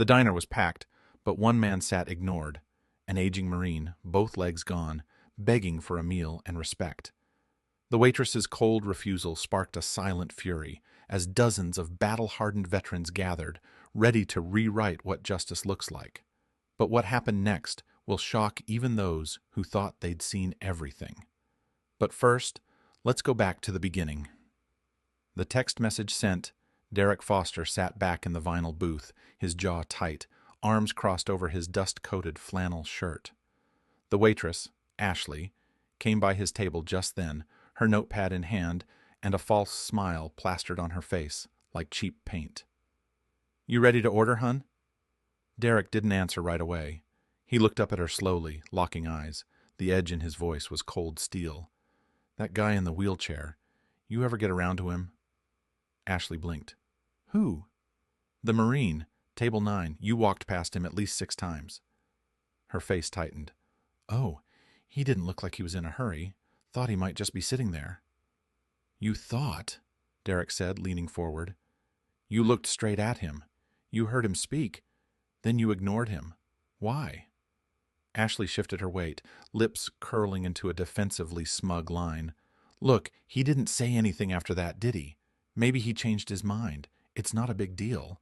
The diner was packed, but one man sat ignored, an aging Marine, both legs gone, begging for a meal and respect. The waitress's cold refusal sparked a silent fury as dozens of battle-hardened veterans gathered, ready to rewrite what justice looks like. But what happened next will shock even those who thought they'd seen everything. But first, let's go back to the beginning. The text message sent, Derek Foster sat back in the vinyl booth, his jaw tight, arms crossed over his dust-coated flannel shirt. The waitress, Ashley, came by his table just then, her notepad in hand, and a false smile plastered on her face, like cheap paint. "You ready to order, hun?" Derek didn't answer right away. He looked up at her slowly, locking eyes. The edge in his voice was cold steel. "That guy in the wheelchair, you ever get around to him?" Ashley blinked. "Who?" "The Marine, table 9. You walked past him at least 6 times. Her face tightened. "Oh, he didn't look like he was in a hurry. Thought he might just be sitting there." "You thought?" Derek said, leaning forward. "You looked straight at him. You heard him speak. Then you ignored him. Why?" Ashley shifted her weight, lips curling into a defensively smug line. "Look, he didn't say anything after that, did he? Maybe he changed his mind. It's not a big deal."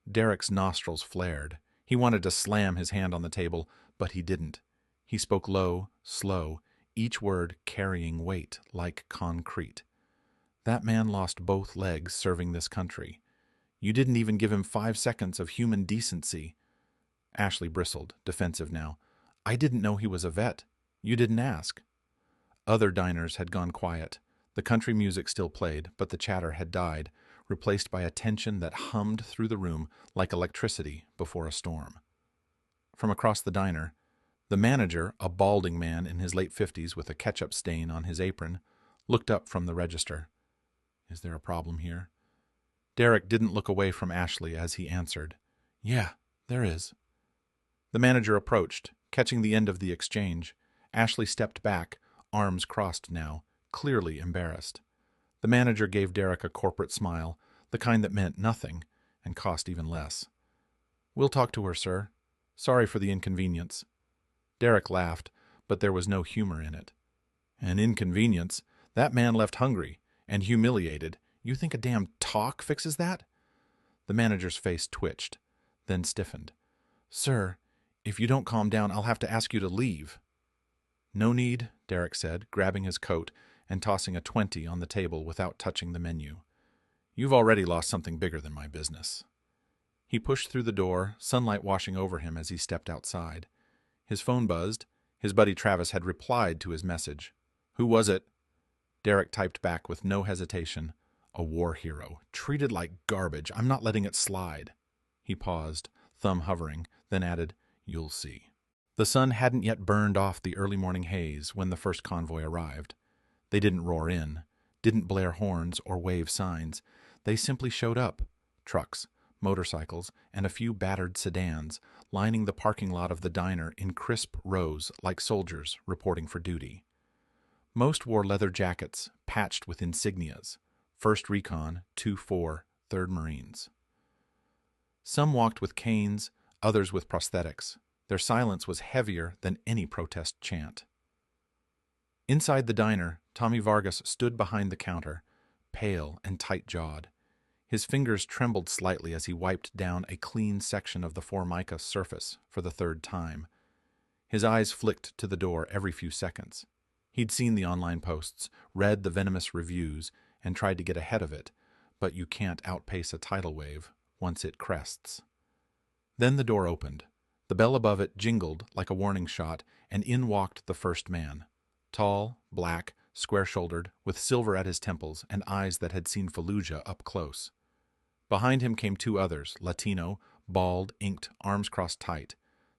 Derek's nostrils flared. He wanted to slam his hand on the table, but he didn't. He spoke low, slow, each word carrying weight like concrete. "That man lost both legs serving this country. You didn't even give him 5 seconds of human decency." Ashley bristled, defensive now. "I didn't know he was a vet. You didn't ask." Other diners had gone quiet. The country music still played, but the chatter had died, replaced by a tension that hummed through the room like electricity before a storm. From across the diner, the manager, a balding man in his late 50s with a ketchup stain on his apron, looked up from the register. "Is there a problem here?" Derek didn't look away from Ashley as he answered. "Yeah, there is." The manager approached, catching the end of the exchange. Ashley stepped back, arms crossed now, clearly embarrassed. The manager gave Derek a corporate smile, the kind that meant nothing and cost even less. "We'll talk to her, sir. Sorry for the inconvenience." Derek laughed, but there was no humor in it. "An inconvenience? That man left hungry and humiliated. You think a damn talk fixes that?" The manager's face twitched, then stiffened. "Sir, if you don't calm down, I'll have to ask you to leave." "No need," Derek said, grabbing his coat and tossing a 20 on the table without touching the menu. "You've already lost something bigger than my business." He pushed through the door, sunlight washing over him as he stepped outside. His phone buzzed. His buddy Travis had replied to his message. "Who was it?" Derek typed back with no hesitation. "A war hero. Treated like garbage. I'm not letting it slide." He paused, thumb hovering, then added, "You'll see." The sun hadn't yet burned off the early morning haze when the first convoy arrived. They didn't roar in, didn't blare horns or wave signs. They simply showed up. Trucks, motorcycles, and a few battered sedans, lining the parking lot of the diner in crisp rows like soldiers reporting for duty. Most wore leather jackets, patched with insignias. 1st Recon, 2-4, 3rd Marines. Some walked with canes, others with prosthetics. Their silence was heavier than any protest chant. Inside the diner, Tommy Vargas stood behind the counter, pale and tight-jawed. His fingers trembled slightly as he wiped down a clean section of the Formica surface for the 3rd time. His eyes flicked to the door every few seconds. He'd seen the online posts, read the venomous reviews, and tried to get ahead of it, but you can't outpace a tidal wave once it crests. Then the door opened. The bell above it jingled like a warning shot, and in walked the first man. Tall, black, square-shouldered, with silver at his temples and eyes that had seen Fallujah up close. Behind him came 2 others, Latino, bald, inked, arms crossed tight.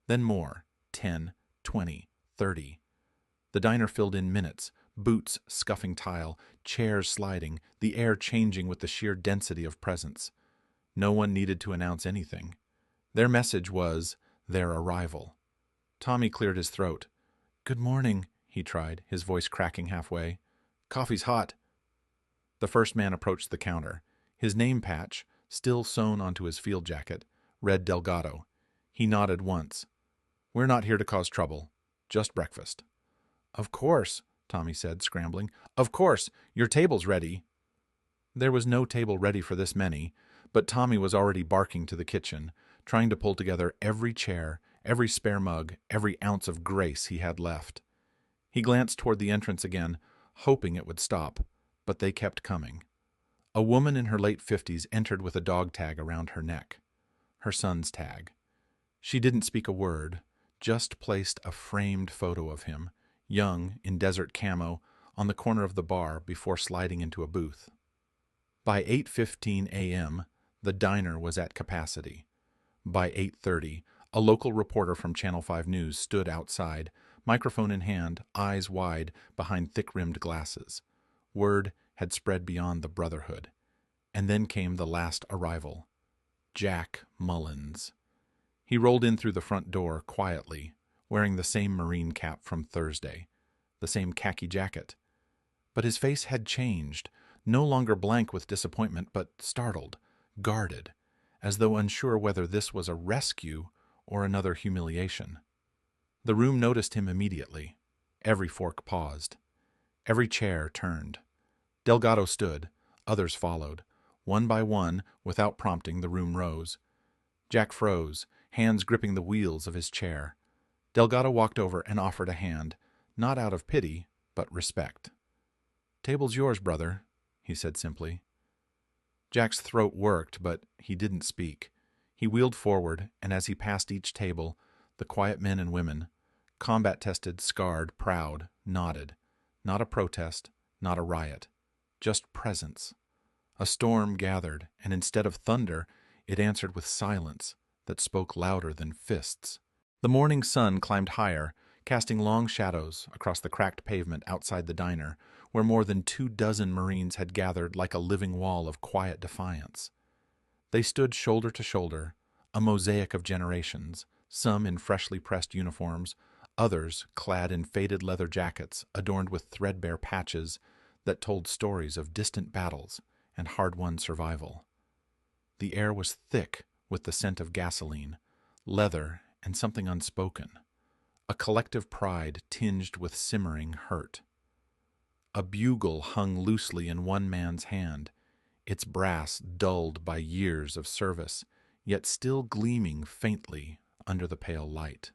Then more, 10, 20, 30. The diner filled in minutes, boots scuffing tile, chairs sliding, the air changing with the sheer density of presence. No one needed to announce anything. Their message was their arrival. Tommy cleared his throat. "Good morning," he tried, his voice cracking halfway. "Coffee's hot." The first man approached the counter. His name patch, still sewn onto his field jacket, read Delgado. He nodded once. "We're not here to cause trouble. Just breakfast." "Of course," Tommy said, scrambling. "Of course. Your table's ready." There was no table ready for this many, but Tommy was already barking to the kitchen, trying to pull together every chair, every spare mug, every ounce of grace he had left. He glanced toward the entrance again, hoping it would stop, but they kept coming. A woman in her late 50s entered with a dog tag around her neck. Her son's tag. She didn't speak a word, just placed a framed photo of him, young, in desert camo, on the corner of the bar before sliding into a booth. By 8:15 a.m., the diner was at capacity. By 8:30, a local reporter from Channel 5 News stood outside, microphone in hand, eyes wide behind thick-rimmed glasses. Word had spread beyond the Brotherhood. And then came the last arrival. Jack Mullins. He rolled in through the front door quietly, wearing the same Marine cap from Thursday, the same khaki jacket. But his face had changed, no longer blank with disappointment, but startled, guarded, as though unsure whether this was a rescue or another humiliation. The room noticed him immediately. Every fork paused. Every chair turned. Delgado stood. Others followed. One by one, without prompting, the room rose. Jack froze, hands gripping the wheels of his chair. Delgado walked over and offered a hand, not out of pity, but respect. "Table's yours, brother," he said simply. Jack's throat worked, but he didn't speak. He wheeled forward, and as he passed each table, the quiet men and women, combat-tested, scarred, proud, nodded. Not a protest, not a riot. Just presence. A storm gathered, and instead of thunder, it answered with silence that spoke louder than fists. The morning sun climbed higher, casting long shadows across the cracked pavement outside the diner, where more than 24 Marines had gathered like a living wall of quiet defiance. They stood shoulder to shoulder, a mosaic of generations, some in freshly pressed uniforms, others clad in faded leather jackets adorned with threadbare patches that told stories of distant battles and hard-won survival. The air was thick with the scent of gasoline, leather, and something unspoken, a collective pride tinged with simmering hurt. A bugle hung loosely in one man's hand, its brass dulled by years of service, yet still gleaming faintly under the pale light.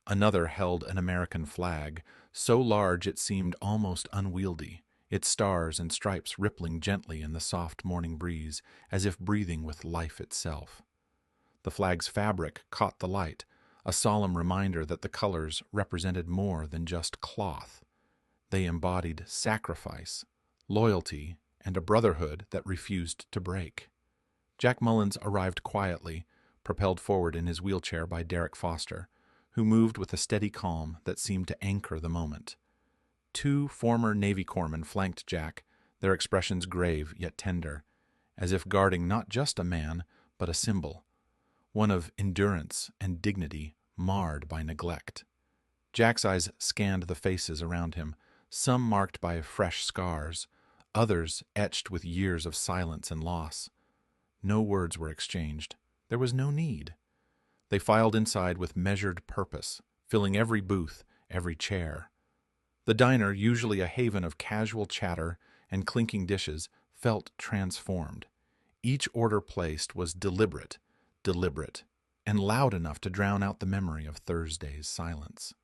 Another held an American flag, so large it seemed almost unwieldy, its stars and stripes rippling gently in the soft morning breeze, as if breathing with life itself. The flag's fabric caught the light, a solemn reminder that the colors represented more than just cloth. They embodied sacrifice, loyalty, and a brotherhood that refused to break. Jack Mullins arrived quietly, propelled forward in his wheelchair by Derek Foster, who moved with a steady calm that seemed to anchor the moment. 2 former Navy corpsmen flanked Jack, their expressions grave yet tender, as if guarding not just a man, but a symbol, one of endurance and dignity marred by neglect. Jack's eyes scanned the faces around him, some marked by fresh scars, others etched with years of silence and loss. No words were exchanged. There was no need. They filed inside with measured purpose, filling every booth, every chair. The diner, usually a haven of casual chatter and clinking dishes, felt transformed. Each order placed was deliberate, and loud enough to drown out the memory of Thursday's silence.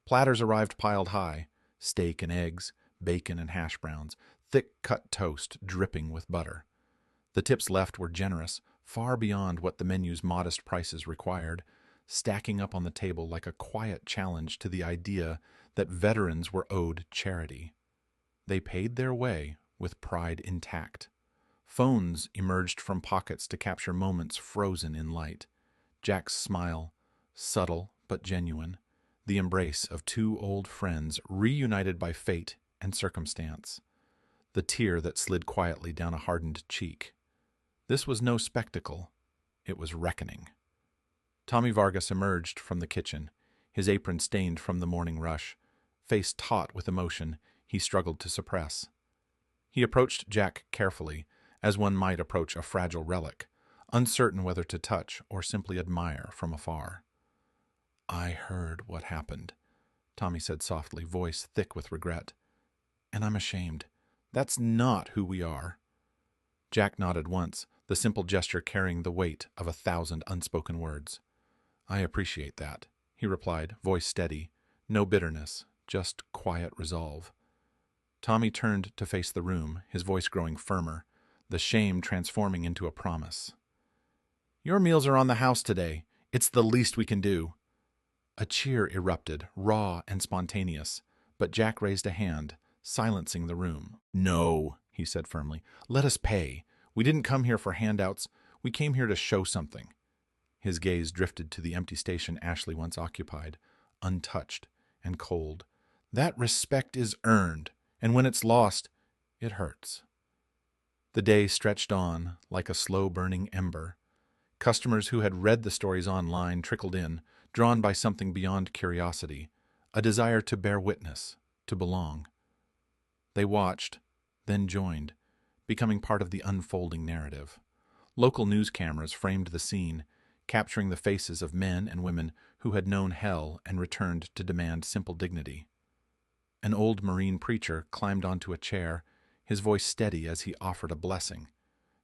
Platters arrived piled high, steak and eggs, bacon and hash browns, thick-cut toast dripping with butter. The tips left were generous, far beyond what the menu's modest prices required, stacking up on the table like a quiet challenge to the idea that veterans were owed charity. They paid their way with pride intact. Phones emerged from pockets to capture moments frozen in light. Jack's smile, subtle but genuine, the embrace of 2 old friends reunited by fate and circumstance, the tear that slid quietly down a hardened cheek. This was no spectacle, it was reckoning. Tommy Vargas emerged from the kitchen, his apron stained from the morning rush, face taut with emotion he struggled to suppress. He approached Jack carefully, as one might approach a fragile relic, uncertain whether to touch or simply admire from afar. "I heard what happened," Tommy said softly, voice thick with regret. "And I'm ashamed. That's not who we are." Jack nodded once, the simple gesture carrying the weight of 1,000 unspoken words. "I appreciate that," he replied, voice steady. No bitterness, just quiet resolve. Tommy turned to face the room, his voice growing firmer, the shame transforming into a promise. "Your meals are on the house today. It's the least we can do." A cheer erupted, raw and spontaneous, but Jack raised a hand, silencing the room. "No," he said firmly. "Let us pay. We didn't come here for handouts. We came here to show something." His gaze drifted to the empty station Ashley once occupied, untouched and cold. "That respect is earned, and when it's lost, it hurts." The day stretched on like a slow-burning ember. Customers who had read the stories online trickled in, drawn by something beyond curiosity, a desire to bear witness, to belong. They watched, then joined, becoming part of the unfolding narrative. Local news cameras framed the scene, capturing the faces of men and women who had known hell and returned to demand simple dignity. An old Marine preacher climbed onto a chair, his voice steady as he offered a blessing,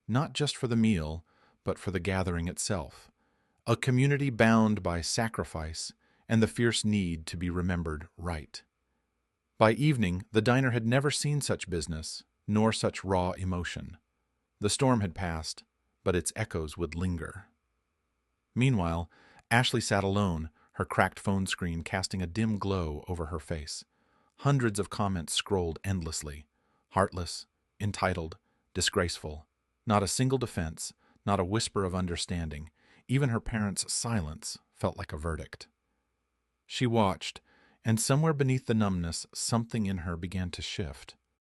not just for the meal, but for the gathering itself, a community bound by sacrifice and the fierce need to be remembered right. By evening, the diner had never seen such business, nor such raw emotion. The storm had passed, but its echoes would linger. Meanwhile, Ashley sat alone, her cracked phone screen casting a dim glow over her face. Hundreds of comments scrolled endlessly. Heartless, entitled, disgraceful. Not a single defense, not a whisper of understanding. Even her parents' silence felt like a verdict. She watched, and somewhere beneath the numbness, something in her began to shift.